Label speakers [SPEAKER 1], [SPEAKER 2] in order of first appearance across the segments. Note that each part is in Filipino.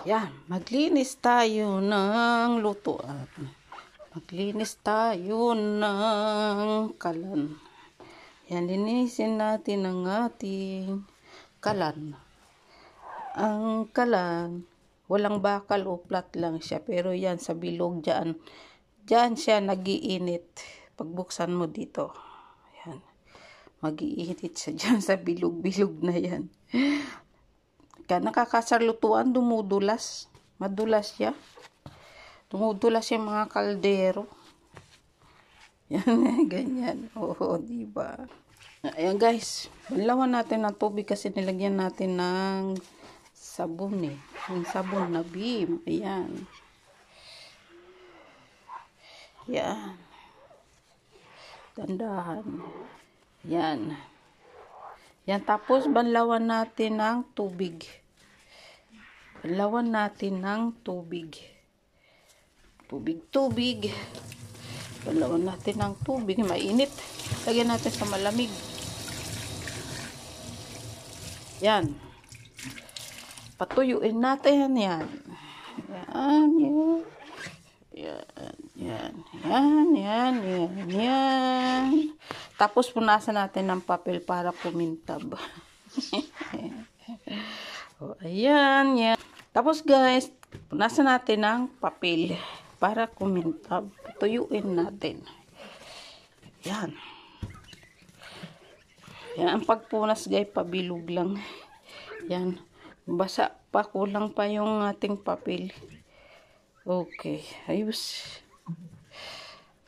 [SPEAKER 1] Yan, maglinis tayo ng lutuan. Maglinis tayo ng kalan. Yan, linisin natin ang ating kalan. Ang kalan, walang bakal o flat lang siya. Pero yan, sa bilog dyan. Dyan siya nagiinit. Pagbuksan mo dito. Yan. Mag-iinit siya dyan sa bilog-bilog na yan. Kaya nakakasarlutuan, dumudulas. Madulas siya. Dumudulas yung mga kaldero. Yan, ganyan. Oo, diba? Ayan guys, banlawan natin ng tubig kasi nilagyan natin ng sabon eh. Yung sabon na Beam. Ayan. Yan. Dandahan. Yan. Yan, tapos banlawan natin ng tubig. Banlawan natin ng tubig. Tubig. Banlawan natin ng tubig. Mainit. Lagyan natin sa malamig. Yan. Patuyuin natin yan. Yan. Tapos punasan natin ng papel para kumintab. O, ayan, yan. Tapos guys, punasan natin ng papel para kumintab. Tuyuin natin. Yan. Yan ang pagpunas guys, pabilog lang. Yan. Basa pa, kulang pa yung ating papel. Okay, ayos.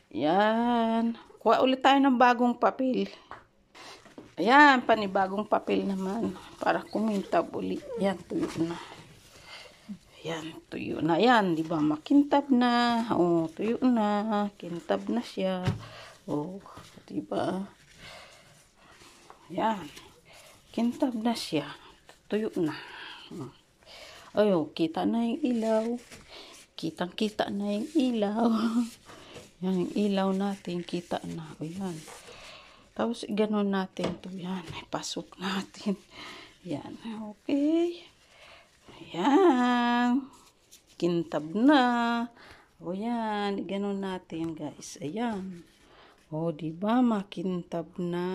[SPEAKER 1] Yan. Kuha ulit tayo ng bagong papel. Ayan, panibagong papel naman. Para kumintab ulit. Yan, tuyo na. Yan, tuyo na. Yan, di ba? Makintab na. O, tuyo na. Kintab na siya. O, di ba? Yan. Kintab na siya. Tuyo na. Ayo, kita na yung ilaw. Kitang-kita na yung ilaw. Yan, yung ilaw natin, kita na. O, yan. Tapos, ganon natin to. Yan, pasok natin. Yan, okay. Ayan. Kintab na. O, yan. Ganon natin, guys. Ayan. O, diba, makintab na.